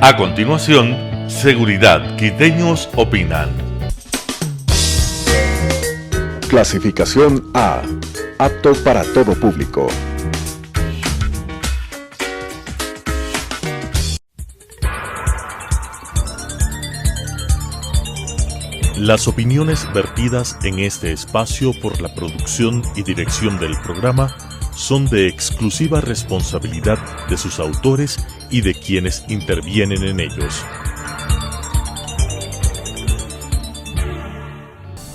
A continuación, Seguridad, Quiteños Opinan. Clasificación A. Apto para todo público. Las opiniones vertidas en este espacio por la producción y dirección del programa son de exclusiva responsabilidad de sus autores y de quienes intervienen en ellos.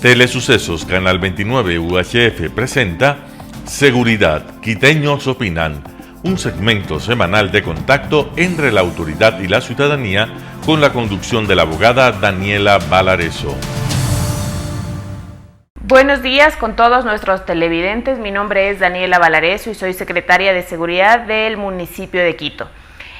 Telesucesos Canal 29 UHF presenta Seguridad, Quiteños Opinan, un segmento semanal de contacto entre la autoridad y la ciudadanía con la conducción de la abogada Daniela Valareso. Buenos días con todos nuestros televidentes. Mi nombre es Daniela Valareso y soy secretaria de Seguridad del municipio de Quito.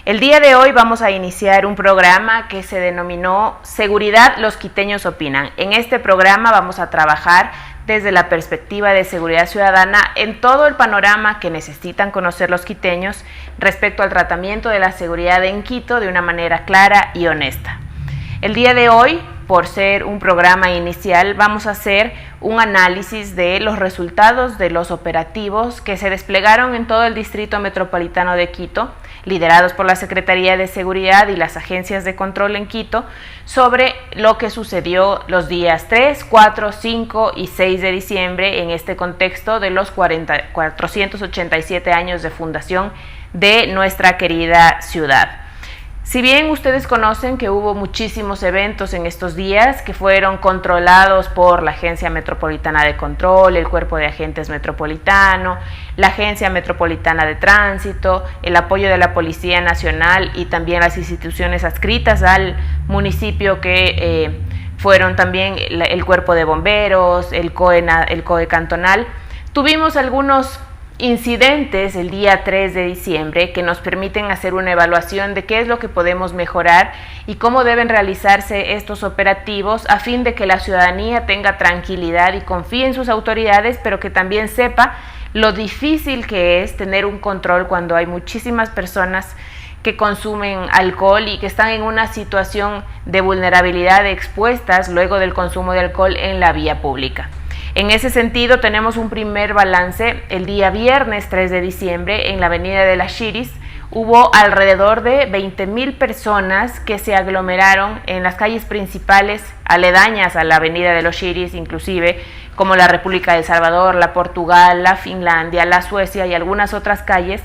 El día de hoy vamos a iniciar un programa que se denominó Seguridad, los quiteños opinan. En este programa vamos a trabajar desde la perspectiva de seguridad ciudadana en todo el panorama que necesitan conocer los quiteños respecto al tratamiento de la seguridad en Quito de una manera clara y honesta. El día de hoy, por ser un programa inicial, vamos a hacer un análisis de los resultados de los operativos que se desplegaron en todo el Distrito Metropolitano de Quito, liderados por la Secretaría de Seguridad y las agencias de control en Quito, sobre lo que sucedió los días 3, 4, 5 y 6 de diciembre en este contexto de los 487 años de fundación de nuestra querida ciudad. Si bien ustedes conocen que hubo muchísimos eventos en estos días que fueron controlados por la Agencia Metropolitana de Control, el Cuerpo de Agentes Metropolitano, la Agencia Metropolitana de Tránsito, el apoyo de la Policía Nacional y también las instituciones adscritas al municipio que fueron también el Cuerpo de Bomberos, el COE cantonal, tuvimos algunos incidentes el día 3 de diciembre que nos permiten hacer una evaluación de qué es lo que podemos mejorar y cómo deben realizarse estos operativos a fin de que la ciudadanía tenga tranquilidad y confíe en sus autoridades, pero que también sepa lo difícil que es tener un control cuando hay muchísimas personas que consumen alcohol y que están en una situación de vulnerabilidad expuestas luego del consumo de alcohol en la vía pública. En ese sentido, tenemos un primer balance. El día viernes 3 de diciembre, en la avenida de las Chiris, hubo alrededor de 20,000 personas que se aglomeraron en las calles principales aledañas a la avenida de los Chiris, inclusive como la República de El Salvador, la Portugal, la Finlandia, la Suecia y algunas otras calles,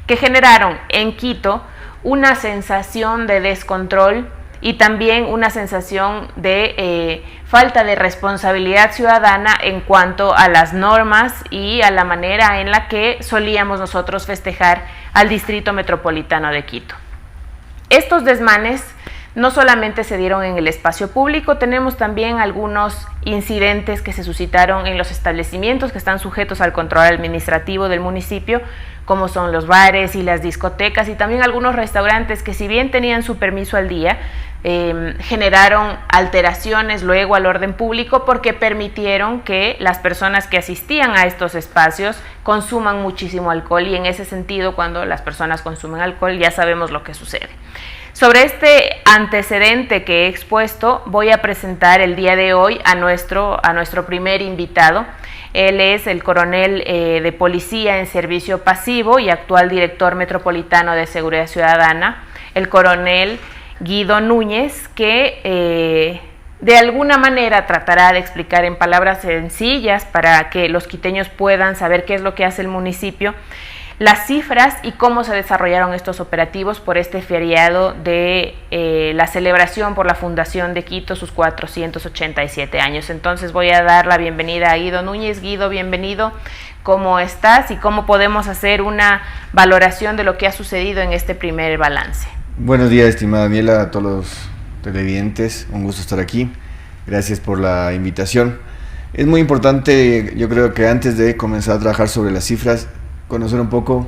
que generaron en Quito una sensación de descontrol y también una sensación de falta de responsabilidad ciudadana en cuanto a las normas y a la manera en la que solíamos nosotros festejar al Distrito Metropolitano de Quito. Estos desmanes no solamente se dieron en el espacio público, tenemos también algunos incidentes que se suscitaron en los establecimientos que están sujetos al control administrativo del municipio, como son los bares y las discotecas, y también algunos restaurantes que, si bien tenían su permiso al día, generaron alteraciones luego al orden público porque permitieron que las personas que asistían a estos espacios consuman muchísimo alcohol, y en ese sentido, cuando las personas consumen alcohol, ya sabemos lo que sucede. Sobre este antecedente que he expuesto, voy a presentar el día de hoy a nuestro primer invitado. Él es el coronel de policía en servicio pasivo y actual director metropolitano de seguridad ciudadana, el coronel Guido Núñez, que de alguna manera tratará de explicar en palabras sencillas para que los quiteños puedan saber qué es lo que hace el municipio, las cifras y cómo se desarrollaron estos operativos por este feriado de la celebración por la Fundación de Quito, sus 487 años. Entonces voy a dar la bienvenida a Guido Núñez. Guido, bienvenido. ¿Cómo estás y cómo podemos hacer una valoración de lo que ha sucedido en este primer balance? Buenos días, estimada Daniela, a todos los televidentes. Un gusto estar aquí. Gracias por la invitación. Es muy importante, yo creo que antes de comenzar a trabajar sobre las cifras, conocer un poco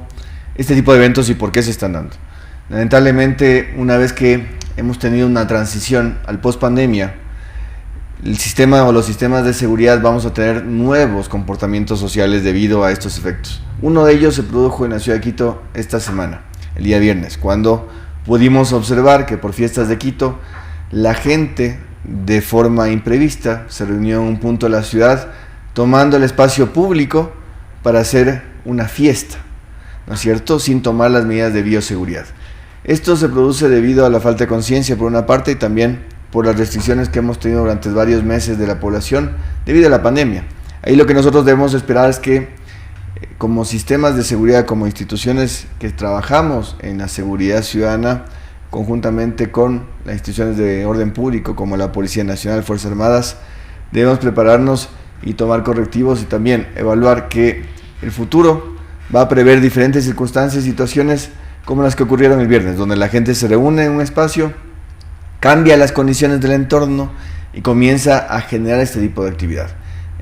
este tipo de eventos y por qué se están dando. Lamentablemente, una vez que hemos tenido una transición al post-pandemia, el sistema o los sistemas de seguridad vamos a tener nuevos comportamientos sociales debido a estos efectos. Uno de ellos se produjo en la ciudad de Quito esta semana, el día viernes, cuando pudimos observar que por Fiestas de Quito la gente de forma imprevista se reunió en un punto de la ciudad tomando el espacio público para hacer una fiesta, ¿no es cierto?, sin tomar las medidas de bioseguridad. Esto se produce debido a la falta de conciencia por una parte y también por las restricciones que hemos tenido durante varios meses de la población debido a la pandemia. Ahí lo que nosotros debemos esperar es que como sistemas de seguridad, como instituciones que trabajamos en la seguridad ciudadana, conjuntamente con las instituciones de orden público como la Policía Nacional, Fuerzas Armadas, debemos prepararnos y tomar correctivos y también evaluar que el futuro va a prever diferentes circunstancias y situaciones como las que ocurrieron el viernes, donde la gente se reúne en un espacio, cambia las condiciones del entorno y comienza a generar este tipo de actividad.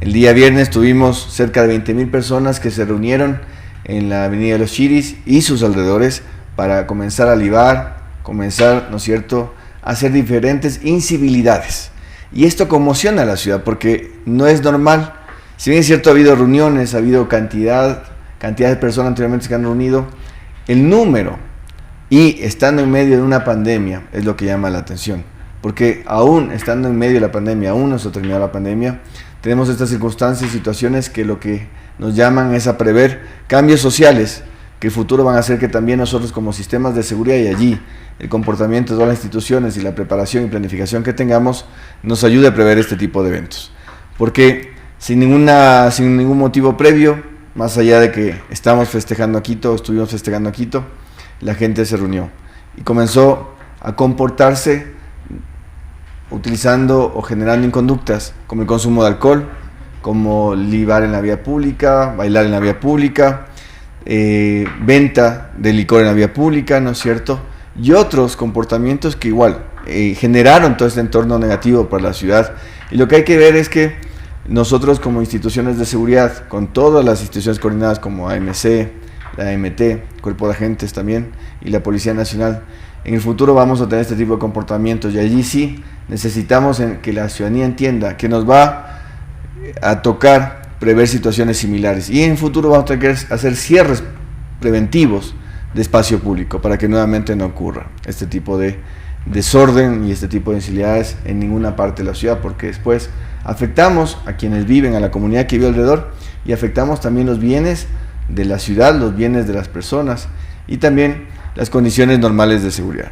El día viernes tuvimos cerca de 20.000 personas que se reunieron en la Avenida de los Chiris y sus alrededores para comenzar a libar, comenzar, ¿no es cierto?, a hacer diferentes incivilidades. Y esto conmociona a la ciudad porque no es normal. Si bien es cierto, ha habido reuniones, ha habido cantidad de personas anteriormente que han reunido, el número y estando en medio de una pandemia es lo que llama la atención. Porque aún estando en medio de la pandemia, aún no se ha terminado la pandemia, tenemos estas circunstancias y situaciones que lo que nos llaman es a prever cambios sociales que el futuro van a hacer que también nosotros como sistemas de seguridad y allí el comportamiento de todas las instituciones y la preparación y planificación que tengamos nos ayude a prever este tipo de eventos. Porque sin ningún motivo previo, más allá de que estuvimos festejando a Quito, la gente se reunió y comenzó a comportarse utilizando o generando inconductas como el consumo de alcohol, como libar en la vía pública, bailar en la vía pública, venta de licor en la vía pública, ¿no es cierto?, y otros comportamientos que igual generaron todo este entorno negativo para la ciudad. Y lo que hay que ver es que nosotros como instituciones de seguridad, con todas las instituciones coordinadas como AMC, la AMT, Cuerpo de Agentes también y la Policía Nacional, en el futuro vamos a tener este tipo de comportamientos y allí sí necesitamos que la ciudadanía entienda que nos va a tocar prever situaciones similares y en el futuro vamos a tener que hacer cierres preventivos de espacio público para que nuevamente no ocurra este tipo de desorden y este tipo de incivilidades en ninguna parte de la ciudad, porque después afectamos a quienes viven, a la comunidad que vive alrededor y afectamos también los bienes de la ciudad, los bienes de las personas y también las condiciones normales de seguridad.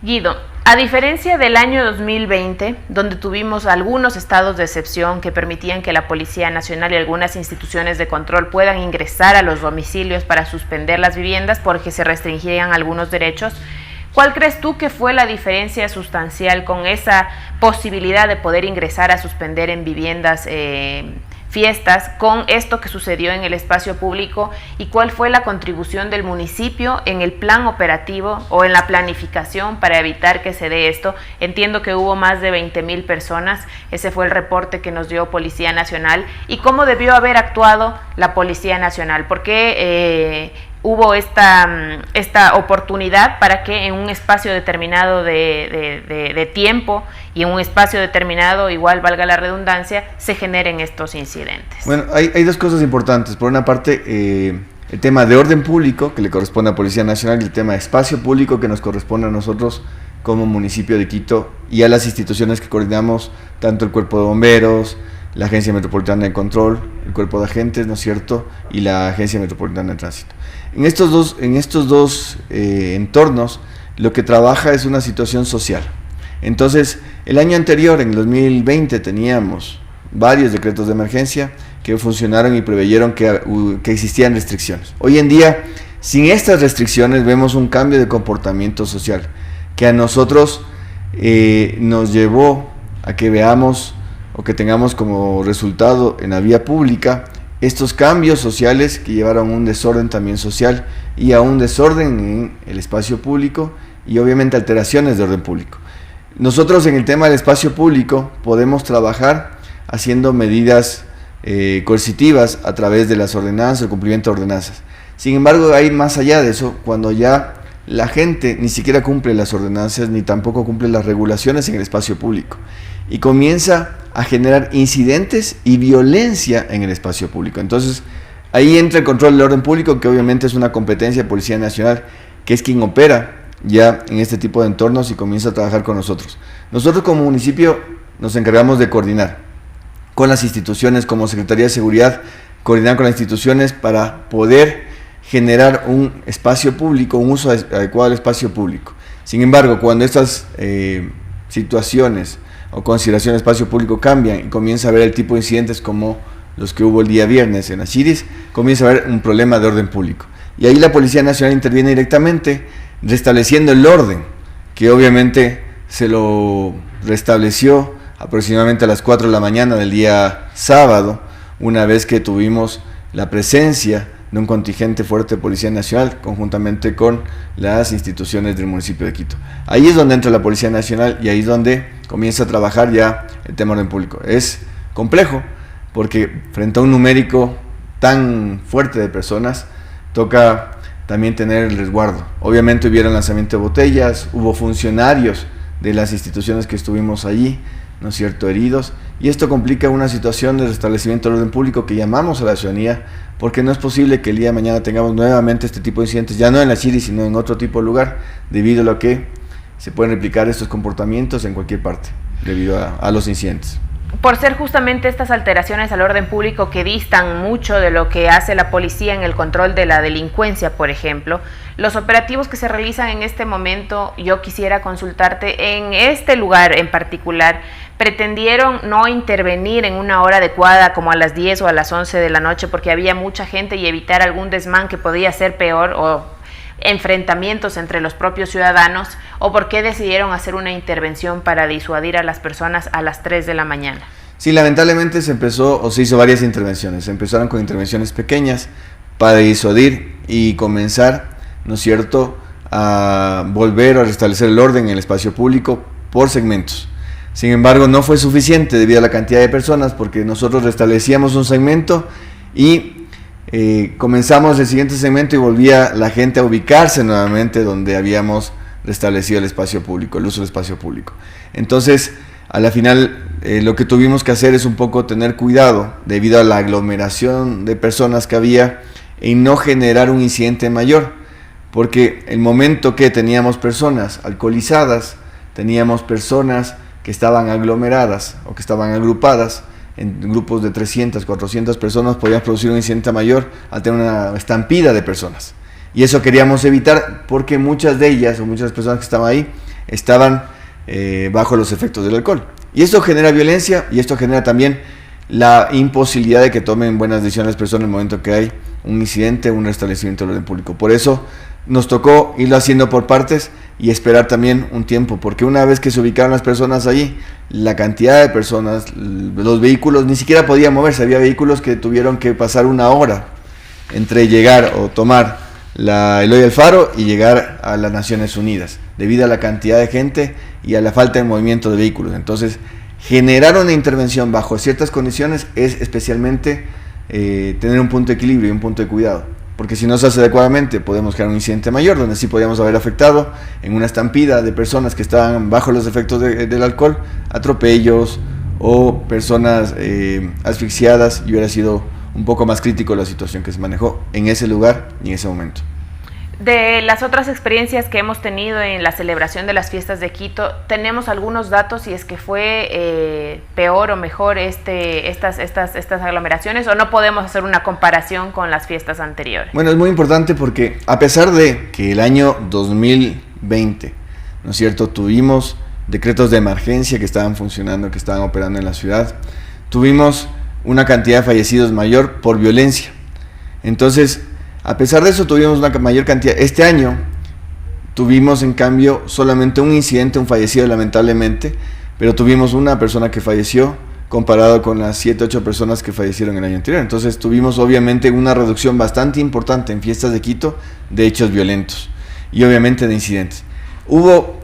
Guido, a diferencia del año 2020, donde tuvimos algunos estados de excepción que permitían que la Policía Nacional y algunas instituciones de control puedan ingresar a los domicilios para suspender las viviendas porque se restringían algunos derechos, ¿cuál crees tú que fue la diferencia sustancial con esa posibilidad de poder ingresar a suspender en viviendas fiestas con esto que sucedió en el espacio público y cuál fue la contribución del municipio en el plan operativo o en la planificación para evitar que se dé esto? Entiendo que hubo más de 20.000 personas, ese fue el reporte que nos dio Policía Nacional. ¿Y cómo debió haber actuado la Policía Nacional? ¿Por qué hubo esta oportunidad para que en un espacio determinado de tiempo y en un espacio determinado, igual valga la redundancia, se generen estos incidentes? Bueno, hay dos cosas importantes. Por una parte, el tema de orden público que le corresponde a Policía Nacional y el tema de espacio público que nos corresponde a nosotros como municipio de Quito y a las instituciones que coordinamos, tanto el Cuerpo de Bomberos, la Agencia Metropolitana de Control, el Cuerpo de Agentes, ¿no es cierto?, y la Agencia Metropolitana de Tránsito. En estos dos entornos, lo que trabaja es una situación social. Entonces, el año anterior, en 2020, teníamos varios decretos de emergencia que funcionaron y preveyeron que existían restricciones. Hoy en día, sin estas restricciones, vemos un cambio de comportamiento social que a nosotros nos llevó a que veamos o que tengamos como resultado en la vía pública estos cambios sociales que llevaron a un desorden también social y a un desorden en el espacio público y obviamente alteraciones de orden público. Nosotros en el tema del espacio público podemos trabajar haciendo medidas coercitivas a través de las ordenanzas, el cumplimiento de ordenanzas. Sin embargo, hay más allá de eso, cuando ya la gente ni siquiera cumple las ordenanzas ni tampoco cumple las regulaciones en el espacio público y comienza a generar incidentes y violencia en el espacio público. Entonces, ahí entra el control del orden público, que obviamente es una competencia de Policía Nacional, que es quien opera ya en este tipo de entornos y comienza a trabajar con nosotros. Nosotros como municipio nos encargamos de coordinar con las instituciones, como Secretaría de Seguridad, coordinar con las instituciones para poder generar un espacio público, un uso adecuado del espacio público. Sin embargo, cuando estas situaciones o consideraciones de espacio público cambian y comienza a haber el tipo de incidentes como los que hubo el día viernes en Achiris, comienza a haber un problema de orden público. Y ahí la Policía Nacional interviene directamente, restableciendo el orden, que obviamente se lo restableció aproximadamente a las 4 de la mañana del día sábado, una vez que tuvimos la presencia de un contingente fuerte de Policía Nacional, conjuntamente con las instituciones del municipio de Quito. Ahí es donde entra la Policía Nacional y ahí es donde comienza a trabajar ya el tema de orden público. Es complejo, porque frente a un numérico tan fuerte de personas, toca también tener el resguardo. Obviamente hubieron lanzamiento de botellas, hubo funcionarios de las instituciones que estuvimos allí, ¿no es cierto?, heridos, y esto complica una situación de restablecimiento del orden público que llamamos a la ciudadanía, porque no es posible que el día de mañana tengamos nuevamente este tipo de incidentes, ya no en la Chiri, sino en otro tipo de lugar, debido a lo que se pueden replicar estos comportamientos en cualquier parte, debido a los incidentes. Por ser justamente estas alteraciones al orden público que distan mucho de lo que hace la policía en el control de la delincuencia, por ejemplo, los operativos que se realizan en este momento, yo quisiera consultarte, en este lugar en particular, ¿pretendieron no intervenir en una hora adecuada como a las 10 o a las 11 de la noche porque había mucha gente y evitar algún desmán que podía ser peor o enfrentamientos entre los propios ciudadanos, o por qué decidieron hacer una intervención para disuadir a las personas a las 3 de la mañana? Sí, lamentablemente se hizo varias intervenciones. Se empezaron con intervenciones pequeñas para disuadir y comenzar, ¿no es cierto?, a volver a restablecer el orden en el espacio público por segmentos. Sin embargo, no fue suficiente debido a la cantidad de personas, porque nosotros restablecíamos un segmento y comenzamos el siguiente segmento y volvía la gente a ubicarse nuevamente donde habíamos restablecido el espacio público, el uso del espacio público. Entonces, a la final, lo que tuvimos que hacer es un poco tener cuidado debido a la aglomeración de personas que había y no generar un incidente mayor, porque el momento que teníamos personas alcoholizadas, teníamos personas que estaban aglomeradas o que estaban agrupadas en grupos de 300, 400 personas, podíamos producir un incidente mayor al tener una estampida de personas. Y eso queríamos evitar porque muchas de ellas o muchas personas que estaban ahí estaban bajo los efectos del alcohol. Y esto genera violencia y esto genera también la imposibilidad de que tomen buenas decisiones las personas en el momento que hay un incidente, un restablecimiento del orden público. Por eso nos tocó irlo haciendo por partes y esperar también un tiempo, porque una vez que se ubicaron las personas allí, la cantidad de personas, los vehículos ni siquiera podían moverse. Había vehículos que tuvieron que pasar una hora entre llegar o tomar Eloy Alfaro y llegar a las Naciones Unidas, debido a la cantidad de gente y a la falta de movimiento de vehículos. Entonces, generar una intervención bajo ciertas condiciones es especialmente tener un punto de equilibrio y un punto de cuidado, porque si no se hace adecuadamente podemos crear un incidente mayor, donde sí podríamos haber afectado en una estampida de personas que estaban bajo los efectos del alcohol, atropellos o personas asfixiadas, y hubiera sido un poco más crítico la situación que se manejó en ese lugar y en ese momento. De las otras experiencias que hemos tenido en la celebración de las fiestas de Quito, ¿tenemos algunos datos si es que fue peor o mejor estas aglomeraciones, o no podemos hacer una comparación con las fiestas anteriores? Bueno, es muy importante porque a pesar de que el año 2020, ¿no es cierto?, tuvimos decretos de emergencia que estaban funcionando, que estaban operando en la ciudad, tuvimos una cantidad de fallecidos mayor por violencia. Entonces, a pesar de eso, tuvimos una mayor cantidad. Este año tuvimos, en cambio, solamente un incidente, un fallecido lamentablemente, pero tuvimos una persona que falleció comparado con las 7, 8 personas que fallecieron el año anterior. Entonces tuvimos obviamente una reducción bastante importante en fiestas de Quito de hechos violentos y obviamente de incidentes. Hubo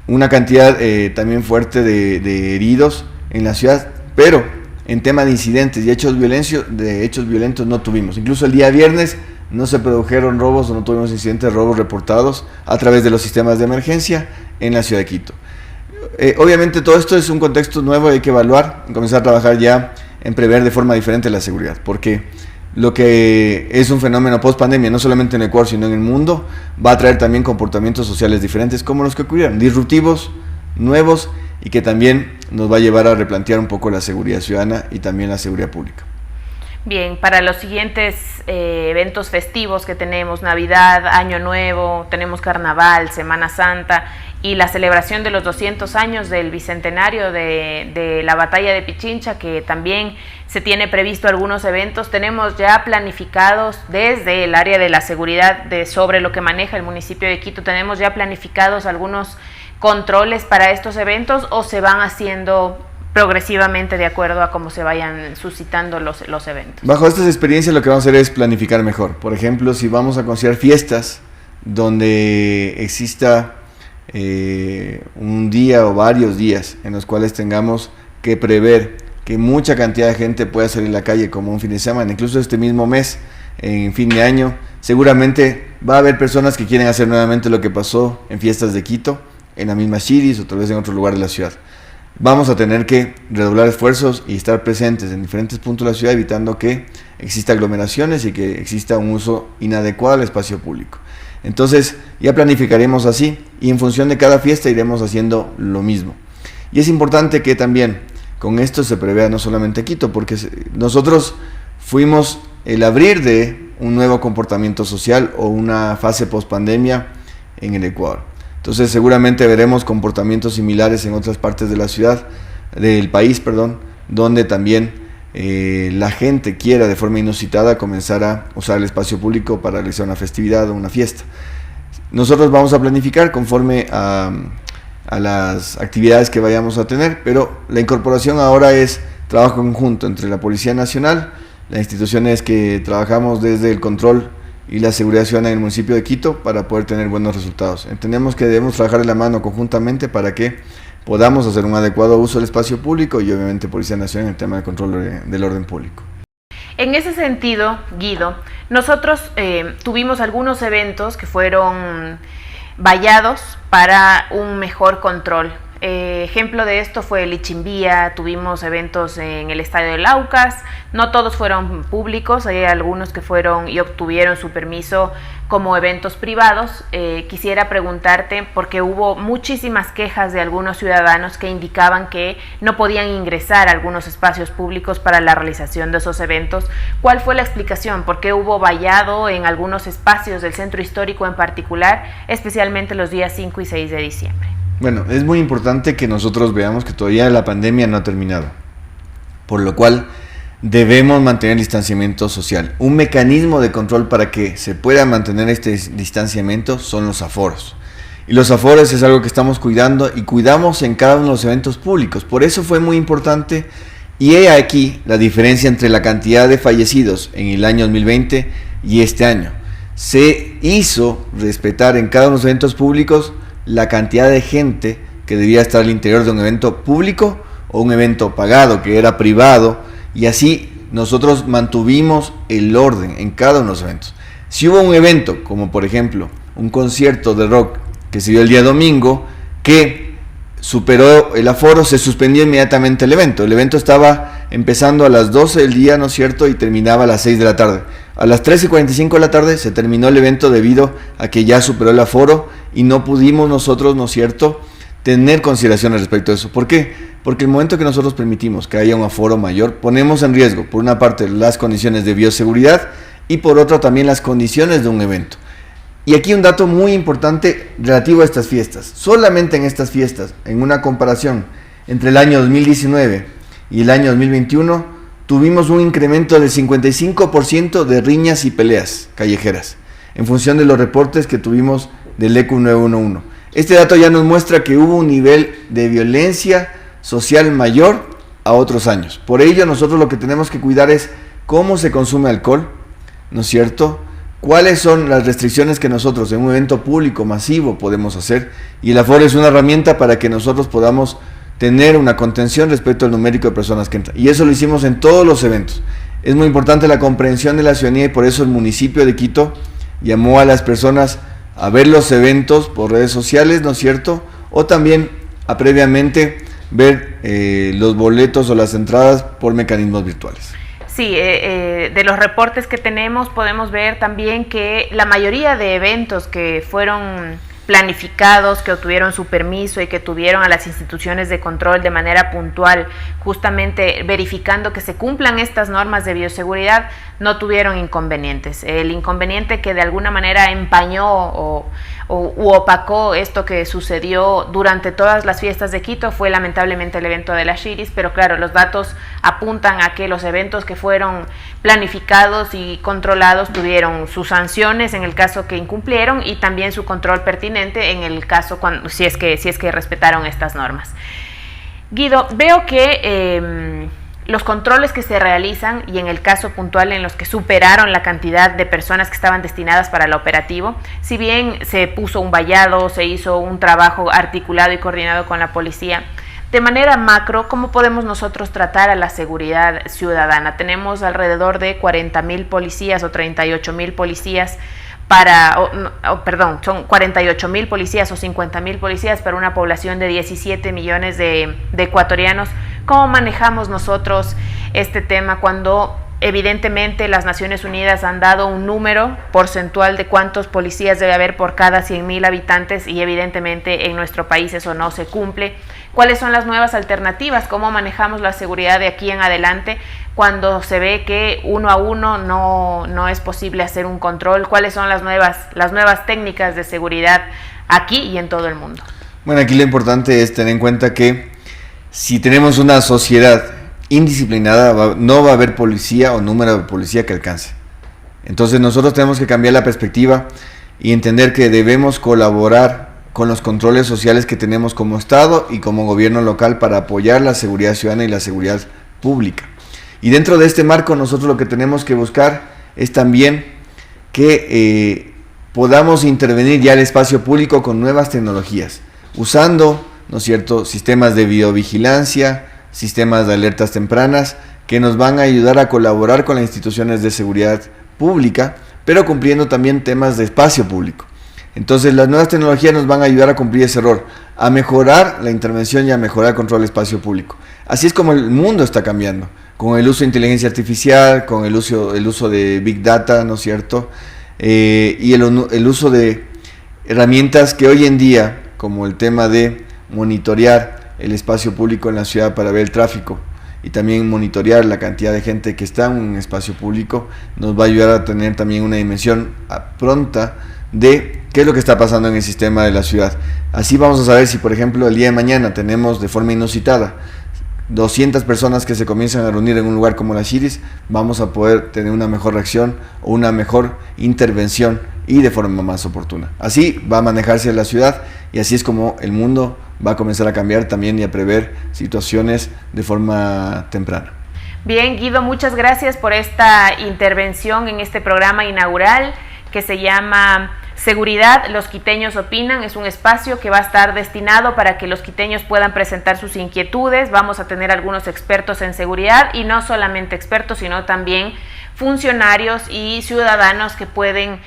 una cantidad también fuerte de heridos en la ciudad, pero en tema de incidentes y hechos violentos no tuvimos. Incluso el día viernes no se produjeron robos o no tuvimos incidentes de robos reportados a través de los sistemas de emergencia en la ciudad de Quito. Obviamente todo esto es un contexto nuevo y hay que evaluar y comenzar a trabajar ya en prever de forma diferente la seguridad, porque lo que es un fenómeno post-pandemia, no solamente en Ecuador, sino en el mundo, va a traer también comportamientos sociales diferentes como los que ocurrieron, disruptivos, nuevos, y que también nos va a llevar a replantear un poco la seguridad ciudadana y también la seguridad pública. Bien, para los siguientes eventos festivos que tenemos, Navidad, Año Nuevo, tenemos Carnaval, Semana Santa y la celebración de los 200 años del bicentenario de la batalla de Pichincha, que también se tiene previsto algunos eventos. Tenemos ya planificados desde el área de la seguridad sobre lo que maneja el municipio de Quito, tenemos ya planificados algunos controles para estos eventos, o se van haciendo progresivamente de acuerdo a cómo se vayan suscitando los eventos. Bajo estas experiencias lo que vamos a hacer es planificar mejor. Por ejemplo, si vamos a considerar fiestas donde exista un día o varios días en los cuales tengamos que prever que mucha cantidad de gente pueda salir a la calle, como un fin de semana, incluso este mismo mes, en fin de año, seguramente va a haber personas que quieren hacer nuevamente lo que pasó en fiestas de Quito, en la misma Chiris o tal vez en otro lugar de la ciudad. Vamos a tener que redoblar esfuerzos y estar presentes en diferentes puntos de la ciudad, evitando que exista aglomeraciones y que exista un uso inadecuado del espacio público. Entonces ya planificaremos así, y en función de cada fiesta iremos haciendo lo mismo. Y es importante que también con esto se prevea no solamente Quito, porque nosotros fuimos el abrir de un nuevo comportamiento social o una fase post-pandemia en el Ecuador. Entonces seguramente veremos comportamientos similares en otras partes de la ciudad, del país, donde también la gente quiera de forma inusitada comenzar a usar el espacio público para realizar una festividad o una fiesta. Nosotros vamos a planificar conforme a las actividades que vayamos a tener, pero la incorporación ahora es trabajo conjunto entre la Policía Nacional, las instituciones que trabajamos desde el control y la seguridad ciudadana en el municipio de Quito para poder tener buenos resultados. Entendemos que debemos trabajar de la mano conjuntamente para que podamos hacer un adecuado uso del espacio público y obviamente Policía Nacional en el tema del control del orden público. En ese sentido, Guido, nosotros tuvimos algunos eventos que fueron vallados para un mejor control. Ejemplo de esto fue el Ichimbía, tuvimos eventos en el Estadio de Laucas, no todos fueron públicos, hay algunos que fueron y obtuvieron su permiso como eventos privados. Quisiera preguntarte, porque hubo muchísimas quejas de algunos ciudadanos que indicaban que no podían ingresar a algunos espacios públicos para la realización de esos eventos. ¿Cuál fue la explicación? ¿Por qué hubo vallado en algunos espacios del centro histórico en particular, especialmente los días 5 y 6 de diciembre? Bueno, es muy importante que nosotros veamos que todavía la pandemia no ha terminado, por lo cual debemos mantener el distanciamiento social. Un mecanismo de control para que se pueda mantener este distanciamiento son los aforos. Y los aforos es algo que estamos cuidando y cuidamos en cada uno de los eventos públicos. Por eso fue muy importante, y he aquí la diferencia entre la cantidad de fallecidos en el año 2020 y este año. Se hizo respetar en cada uno de los eventos públicos la cantidad de gente que debía estar al interior de un evento público o un evento pagado, que era privado, y así nosotros mantuvimos el orden en cada uno de los eventos. Si hubo un evento, como por ejemplo un concierto de rock que se dio el día domingo, que superó el aforo, se suspendió inmediatamente el evento. El evento estaba empezando a las 12 del día, ¿no es cierto?, y terminaba a las 6 de la tarde. A las 13:45 de la tarde se terminó el evento debido a que ya superó el aforo y no pudimos nosotros, ¿no es cierto?, tener consideraciones respecto a eso. ¿Por qué? Porque el momento que nosotros permitimos que haya un aforo mayor, ponemos en riesgo, por una parte, las condiciones de bioseguridad y por otra también las condiciones de un evento. Y aquí un dato muy importante relativo a estas fiestas. Solamente en estas fiestas, en una comparación entre el año 2019 y el año 2021, tuvimos un incremento del 55% de riñas y peleas callejeras, en función de los reportes que tuvimos del ECU 911. Este dato ya nos muestra que hubo un nivel de violencia social mayor a otros años. Por ello, nosotros lo que tenemos que cuidar es cómo se consume alcohol, ¿no es cierto?, cuáles son las restricciones que nosotros en un evento público masivo podemos hacer, y el aforo es una herramienta para que nosotros podamos tener una contención respecto al numérico de personas que entran, y eso lo hicimos en todos los eventos. Es muy importante la comprensión de la ciudadanía, y por eso el municipio de Quito llamó a las personas a ver los eventos por redes sociales, ¿no es cierto?, o también a previamente ver los boletos o las entradas por mecanismos virtuales. Sí, de los reportes que tenemos podemos ver también que la mayoría de eventos que fueron planificados, que obtuvieron su permiso y que tuvieron a las instituciones de control de manera puntual, justamente verificando que se cumplan estas normas de bioseguridad, no tuvieron inconvenientes. El inconveniente que de alguna manera empañó u opacó esto que sucedió durante todas las fiestas de Quito fue lamentablemente el evento de las Shiris, pero claro, los datos apuntan a que los eventos que fueron planificados y controlados tuvieron sus sanciones en el caso que incumplieron y también su control pertinente en el caso si es que respetaron estas normas. Guido, veo que los controles que se realizan y en el caso puntual en los que superaron la cantidad de personas que estaban destinadas para el operativo, si bien se puso un vallado, se hizo un trabajo articulado y coordinado con la policía, de manera macro, ¿cómo podemos nosotros tratar a la seguridad ciudadana? Tenemos alrededor de 40,000 policías o 38,000 policías son 48,000 policías o 50,000 policías para una población de 17 millones de ecuatorianos. ¿Cómo manejamos nosotros este tema cuando evidentemente las Naciones Unidas han dado un número porcentual de cuántos policías debe haber por cada 100,000 habitantes y evidentemente en nuestro país eso no se cumple? ¿Cuáles son las nuevas alternativas? ¿Cómo manejamos la seguridad de aquí en adelante cuando se ve que uno a uno no es posible hacer un control? ¿Cuáles son las nuevas técnicas de seguridad aquí y en todo el mundo? Bueno, aquí lo importante es tener en cuenta que si tenemos una sociedad indisciplinada, no va a haber policía o número de policía que alcance. Entonces nosotros tenemos que cambiar la perspectiva y entender que debemos colaborar con los controles sociales que tenemos como Estado y como gobierno local para apoyar la seguridad ciudadana y la seguridad pública. Y dentro de este marco nosotros lo que tenemos que buscar es también que podamos intervenir ya el espacio público con nuevas tecnologías, usando, ¿no es cierto?, sistemas de videovigilancia, sistemas de alertas tempranas, que nos van a ayudar a colaborar con las instituciones de seguridad pública, pero cumpliendo también temas de espacio público. Entonces las nuevas tecnologías nos van a ayudar a cumplir ese rol, a mejorar la intervención y a mejorar el control del espacio público. Así es como el mundo está cambiando, con el uso de inteligencia artificial, con el uso de Big Data, ¿no es cierto? Y el uso de herramientas que hoy en día, como el tema de monitorear el espacio público en la ciudad para ver el tráfico y también monitorear la cantidad de gente que está en un espacio público, nos va a ayudar a tener también una dimensión pronta de qué es lo que está pasando en el sistema de la ciudad. Así vamos a saber si, por ejemplo, el día de mañana tenemos de forma inusitada 200 personas que se comienzan a reunir en un lugar como las Shiris, vamos a poder tener una mejor reacción o una mejor intervención y de forma más oportuna. Así va a manejarse la ciudad y así es como el mundo va a comenzar a cambiar también y a prever situaciones de forma temprana. Bien, Guido, muchas gracias por esta intervención en este programa inaugural que se llama Seguridad, los quiteños opinan. Es un espacio que va a estar destinado para que los quiteños puedan presentar sus inquietudes. Vamos a tener algunos expertos en seguridad y no solamente expertos, sino también funcionarios y ciudadanos que pueden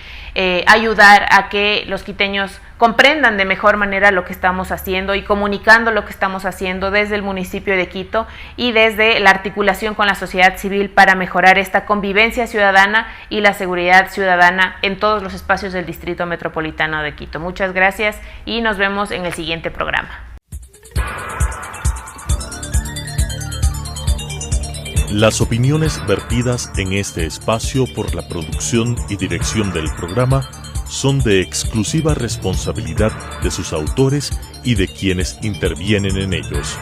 ayudar a que los quiteños comprendan de mejor manera lo que estamos haciendo y comunicando lo que estamos haciendo desde el municipio de Quito y desde la articulación con la sociedad civil para mejorar esta convivencia ciudadana y la seguridad ciudadana en todos los espacios del Distrito Metropolitano de Quito. Muchas gracias y nos vemos en el siguiente programa. Las opiniones vertidas en este espacio por la producción y dirección del programa son de exclusiva responsabilidad de sus autores y de quienes intervienen en ellos.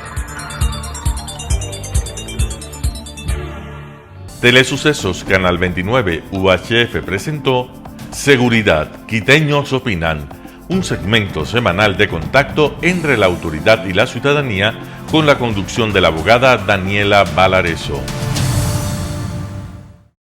Telesucesos Canal 29 UHF presentó Seguridad, Quiteños Opinan, un segmento semanal de contacto entre la autoridad y la ciudadanía con la conducción de la abogada Daniela Valareso.